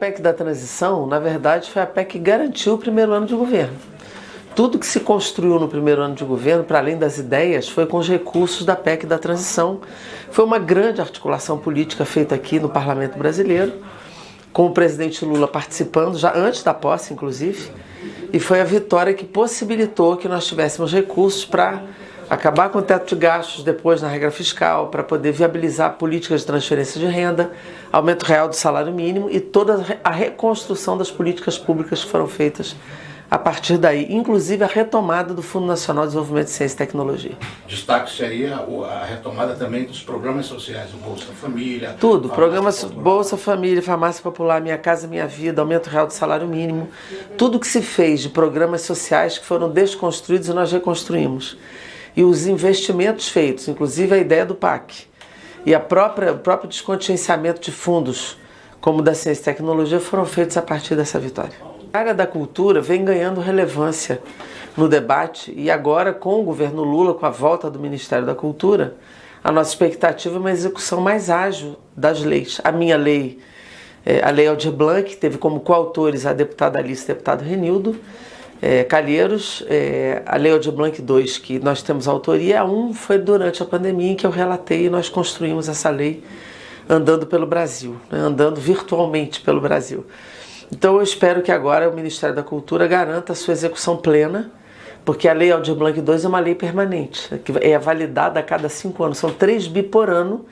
PEC da transição, na verdade, foi a PEC que garantiu o primeiro ano de governo. Tudo que se construiu no primeiro ano de governo, para além das ideias, foi com os recursos da PEC da transição. Foi uma grande articulação política feita aqui no Parlamento brasileiro, com o presidente Lula participando, já antes da posse, inclusive, e foi a vitória que possibilitou que nós tivéssemos recursos para acabar com o teto de gastos depois na regra fiscal, para poder viabilizar políticas de transferência de renda, aumento real do salário mínimo e toda a reconstrução das políticas públicas que foram feitas a partir daí, inclusive a retomada do Fundo Nacional de Desenvolvimento de Ciência e Tecnologia. Destaque seria a retomada também dos programas sociais, o Bolsa Família... Tudo, programas Bolsa Família, Farmácia Popular, Minha Casa Minha Vida, aumento real do salário mínimo, tudo que se fez de programas sociais que foram desconstruídos e nós reconstruímos. E os investimentos feitos, inclusive a ideia do PAC, e o próprio descontingenciamento de fundos, como da Ciência e Tecnologia, foram feitos a partir dessa vitória. A área da cultura vem ganhando relevância no debate e agora com o governo Lula, com a volta do Ministério da Cultura, a nossa expectativa é uma execução mais ágil das leis. A minha lei, a Lei Aldir Blanc, teve como coautores a deputada Alice e o deputado Renildo Calheiros, a Lei Aldir Blanc 2, que nós temos autoria, a 1 foi durante a pandemia em que eu relatei e nós construímos essa lei andando pelo Brasil, né, andando virtualmente pelo Brasil. Então eu espero que agora o Ministério da Cultura garanta a sua execução plena, porque a Lei Aldir Blanc 2 é uma lei permanente, que é validada a cada 5 anos, são 3 bi por ano,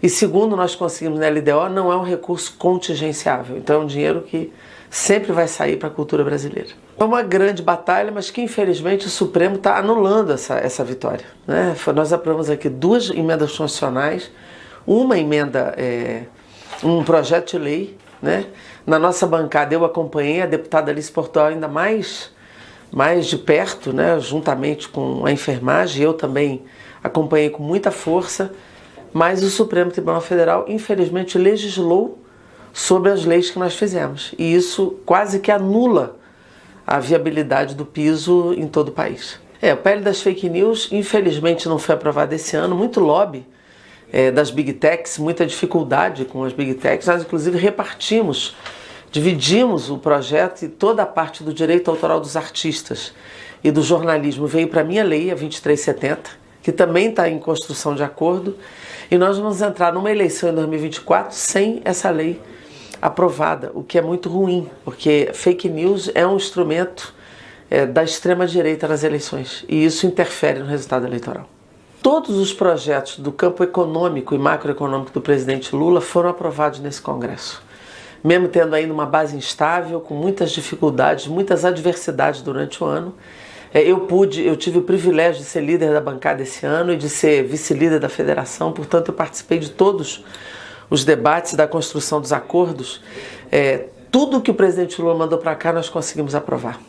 e segundo nós conseguimos na LDO, não é um recurso contingenciável, então é um dinheiro que sempre vai sair para a cultura brasileira. É uma grande batalha, mas que infelizmente o Supremo está anulando essa vitória, né? Nós aprovamos aqui 2 emendas constitucionais, uma emenda, um projeto de lei, né? Na nossa bancada eu acompanhei a deputada Alice Portugal ainda mais de perto, né? Juntamente com a enfermagem, eu também acompanhei com muita força, mas o Supremo Tribunal Federal infelizmente legislou sobre as leis que nós fizemos e isso quase que anula a viabilidade do piso em todo o país. O PL das fake news infelizmente não foi aprovado esse ano, muito lobby das Big Techs, muita dificuldade com as Big Techs. Nós inclusive dividimos o projeto e toda a parte do direito autoral dos artistas e do jornalismo veio para a minha lei, a 2370, que também está em construção de acordo, e nós vamos entrar numa eleição em 2024 sem essa lei aprovada, o que é muito ruim, porque fake news é um instrumento da extrema-direita nas eleições, e isso interfere no resultado eleitoral. Todos os projetos do campo econômico e macroeconômico do presidente Lula foram aprovados nesse Congresso. Mesmo tendo ainda uma base instável, com muitas dificuldades, muitas adversidades durante o ano, eu tive o privilégio de ser líder da bancada esse ano e de ser vice-líder da federação, portanto eu participei de todos os debates da construção dos acordos. Tudo que o presidente Lula mandou para cá nós conseguimos aprovar.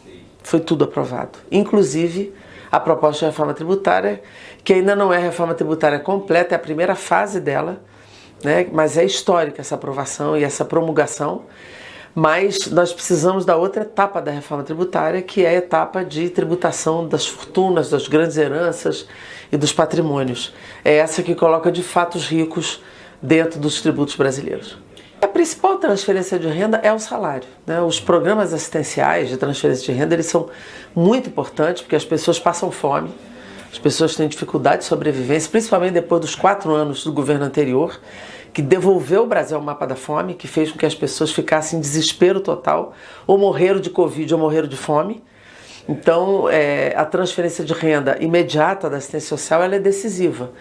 Foi tudo aprovado, inclusive a proposta de reforma tributária, que ainda não é reforma tributária completa, é a primeira fase dela, né? Mas é histórica essa aprovação e essa promulgação, mas nós precisamos da outra etapa da reforma tributária, que é a etapa de tributação das fortunas, das grandes heranças e dos patrimônios. É essa que coloca de fato os ricos dentro dos tributos brasileiros. A principal transferência de renda é o salário, né? Os programas assistenciais de transferência de renda eles são muito importantes porque as pessoas passam fome, as pessoas têm dificuldade de sobrevivência, principalmente depois dos 4 anos do governo anterior, que devolveu o Brasil ao mapa da fome, que fez com que as pessoas ficassem em desespero total, ou morreram de Covid ou morreram de fome. Então, a transferência de renda imediata da assistência social ela é decisiva.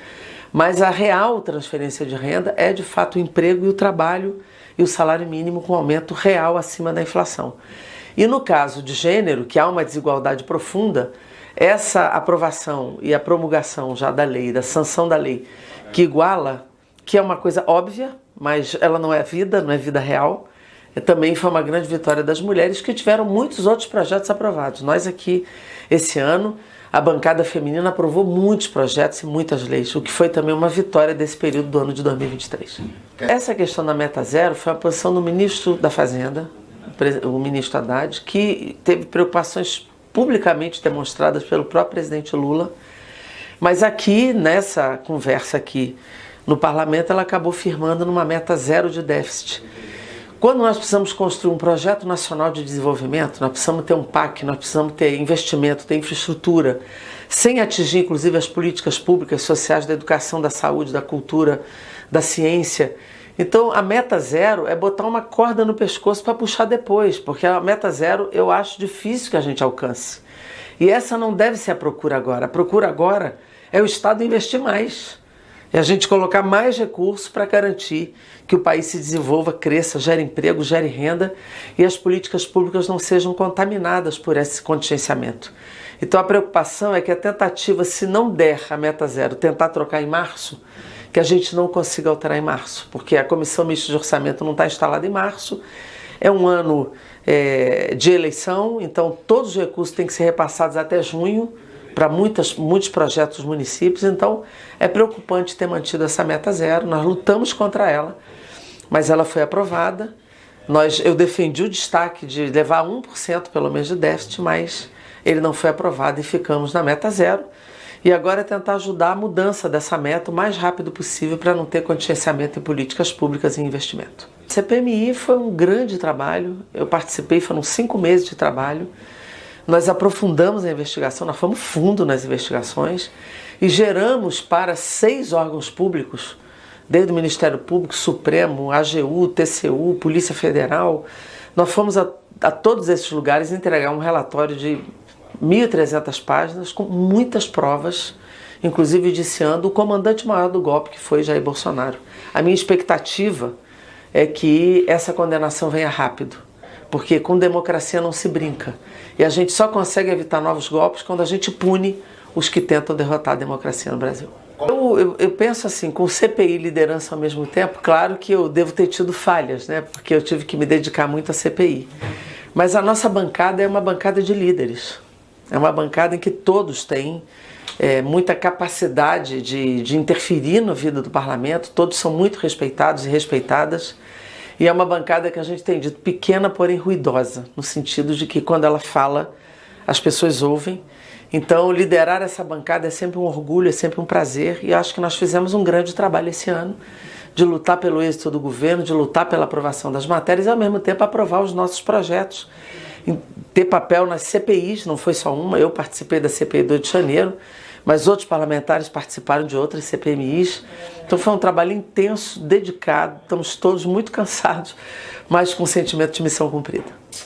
Mas a real transferência de renda é, de fato, o emprego e o trabalho e o salário mínimo com aumento real acima da inflação. E no caso de gênero, que há uma desigualdade profunda, essa aprovação e a promulgação já da lei, da sanção da lei, que iguala, que é uma coisa óbvia, mas ela não é vida real, também foi uma grande vitória das mulheres que tiveram muitos outros projetos aprovados. Nós aqui, esse ano, a bancada feminina aprovou muitos projetos e muitas leis, o que foi também uma vitória desse período do ano de 2023. Essa questão da meta zero foi a posição do ministro da Fazenda, o ministro Haddad, que teve preocupações publicamente demonstradas pelo próprio presidente Lula, mas aqui, nessa conversa aqui no parlamento, ela acabou firmando numa meta zero de déficit, Quando nós precisamos construir um projeto nacional de desenvolvimento, nós precisamos ter um PAC, nós precisamos ter investimento, ter infraestrutura, sem atingir inclusive as políticas públicas, sociais, da educação, da saúde, da cultura, da ciência. Então a meta zero é botar uma corda no pescoço para puxar depois, porque a meta zero eu acho difícil que a gente alcance. E essa não deve ser a procura agora. A procura agora é o Estado investir mais. É a gente colocar mais recursos para garantir que o país se desenvolva, cresça, gere emprego, gere renda e as políticas públicas não sejam contaminadas por esse contingenciamento. Então a preocupação é que a tentativa, se não der a meta zero, tentar trocar em março, que a gente não consiga alterar em março, porque a Comissão Mista de Orçamento não está instalada em março, é um ano de eleição, então todos os recursos têm que ser repassados até junho, para muitos projetos dos municípios, então é preocupante ter mantido essa meta zero, nós lutamos contra ela, mas ela foi aprovada, eu defendi o destaque de levar 1% pelo menos de déficit, mas ele não foi aprovado e ficamos na meta zero, e agora é tentar ajudar a mudança dessa meta o mais rápido possível para não ter contingenciamento em políticas públicas e investimento. A CPMI foi um grande trabalho, eu participei, foram 5 meses de trabalho. Nós aprofundamos a investigação, nós fomos fundo nas investigações e geramos para 6 órgãos públicos, desde o Ministério Público, Supremo, AGU, TCU, Polícia Federal, nós fomos a todos esses lugares entregar um relatório de 1.300 páginas com muitas provas, inclusive indiciando o comandante maior do golpe, que foi Jair Bolsonaro. A minha expectativa é que essa condenação venha rápido, porque com democracia não se brinca. E a gente só consegue evitar novos golpes quando a gente pune os que tentam derrotar a democracia no Brasil. Eu penso assim, com CPI e liderança ao mesmo tempo, claro que eu devo ter tido falhas, né? Porque eu tive que me dedicar muito à CPI. Mas a nossa bancada é uma bancada de líderes. É uma bancada em que todos têm muita capacidade de interferir na vida do parlamento, todos são muito respeitados e respeitadas. E é uma bancada que a gente tem dito pequena, porém ruidosa, no sentido de que quando ela fala, as pessoas ouvem. Então, liderar essa bancada é sempre um orgulho, é sempre um prazer. E acho que nós fizemos um grande trabalho esse ano de lutar pelo êxito do governo, de lutar pela aprovação das matérias e, ao mesmo tempo, aprovar os nossos projetos. Ter papel nas CPIs, não foi só uma, eu participei da CPI do Rio de Janeiro, mas outros parlamentares participaram de outras CPMIs. Então foi um trabalho intenso, dedicado, estamos todos muito cansados, mas com sentimento de missão cumprida.